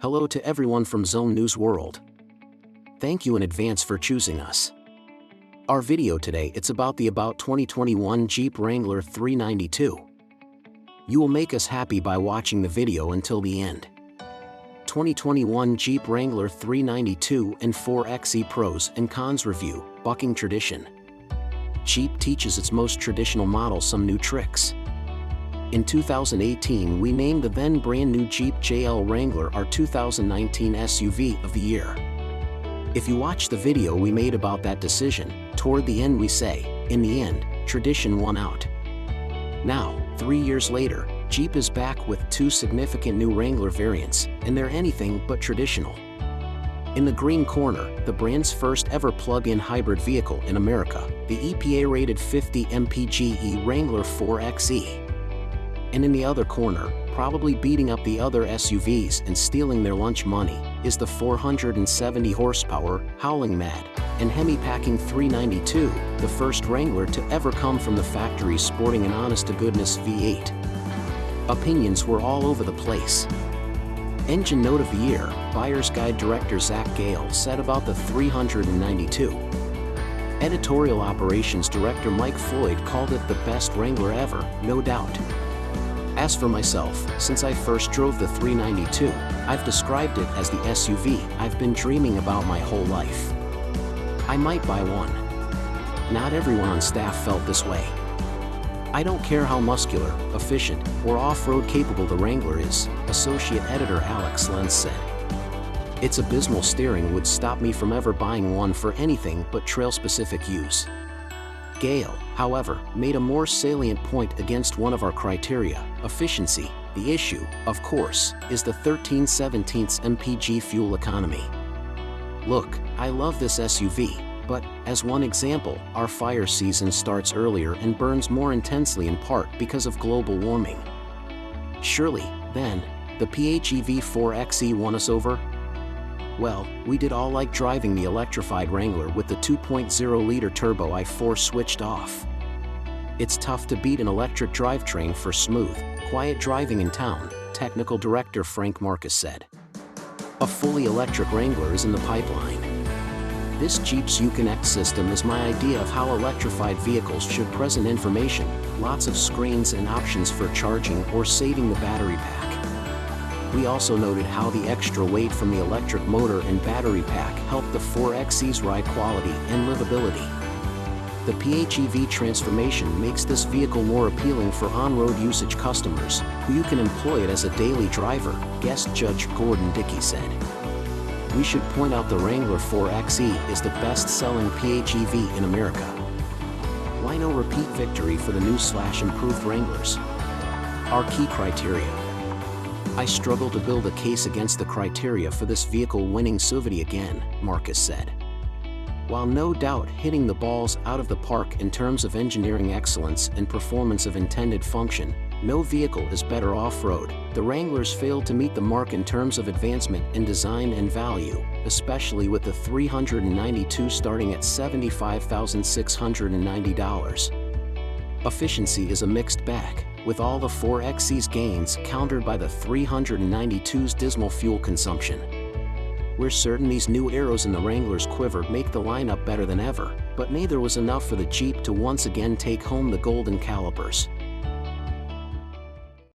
Hello to everyone from Zone News World. Thank you in advance for choosing us. Our video today, it's about the 2021 Jeep Wrangler 392. You will make us happy by watching the video until the end. 2021 Jeep Wrangler 392 and 4xe Pros and Cons Review, bucking tradition. Jeep teaches its most traditional model some new tricks. In 2018, we named the then brand new Jeep JL Wrangler our 2019 SUV of the year. If you watch the video we made about that decision, toward the end we say, in the end, tradition won out. Now, 3 years later, Jeep is back with two significant new Wrangler variants, and they're anything but traditional. In the green corner, the brand's first ever plug-in hybrid vehicle in America, the EPA-rated 50 mpge Wrangler 4xe. And in the other corner, probably beating up the other SUVs and stealing their lunch money, is the 470 horsepower Howling Mad and Hemi-packing 392, the first Wrangler to ever come from the factory sporting an honest-to-goodness V8. Opinions were all over the place. Engine Note of the Year, Buyer's Guide director Zach Gale said about the 392. Editorial Operations Director Mike Floyd called it the best Wrangler ever, no doubt. As for myself, since I first drove the 392, I've described it as the SUV I've been dreaming about my whole life. I might buy one. Not everyone on staff felt this way. I don't care how muscular, efficient, or off-road capable the Wrangler is, Associate Editor Alex Lenz said. Its abysmal steering would stop me from ever buying one for anything but trail-specific use. Gale, however, made a more salient point against one of our criteria, efficiency. The issue, of course, is the 13/17 mpg fuel economy. Look, I love this SUV, but, as one example, our fire season starts earlier and burns more intensely in part because of global warming. Surely, then, the PHEV 4xe won us over? Well, we did all like driving the electrified Wrangler with the 2.0-liter turbo i4 switched off. It's tough to beat an electric drivetrain for smooth, quiet driving in town, Technical Director Frank Marcus said. A fully electric Wrangler is in the pipeline. This Jeep's Uconnect system is my idea of how electrified vehicles should present information, lots of screens and options for charging or saving the battery pack. We also noted how the extra weight from the electric motor and battery pack helped the 4xe's ride quality and livability. The PHEV transformation makes this vehicle more appealing for on-road usage customers, who you can employ it as a daily driver, guest judge Gordon Dickey said. We should point out the Wrangler 4xe is the best-selling PHEV in America. Why no repeat victory for the new/improved Wranglers? Our key criteria. I struggle to build a case against the criteria for this vehicle winning SUV again, Marcus said. While no doubt hitting the balls out of the park in terms of engineering excellence and performance of intended function, no vehicle is better off-road, the Wranglers failed to meet the mark in terms of advancement in design and value, especially with the 392 starting at $75,690. Efficiency is a mixed bag, with all the 4xe's gains countered by the 392's dismal fuel consumption. We're certain these new arrows in the Wrangler's quiver make the lineup better than ever, but neither was enough for the Jeep to once again take home the golden calipers.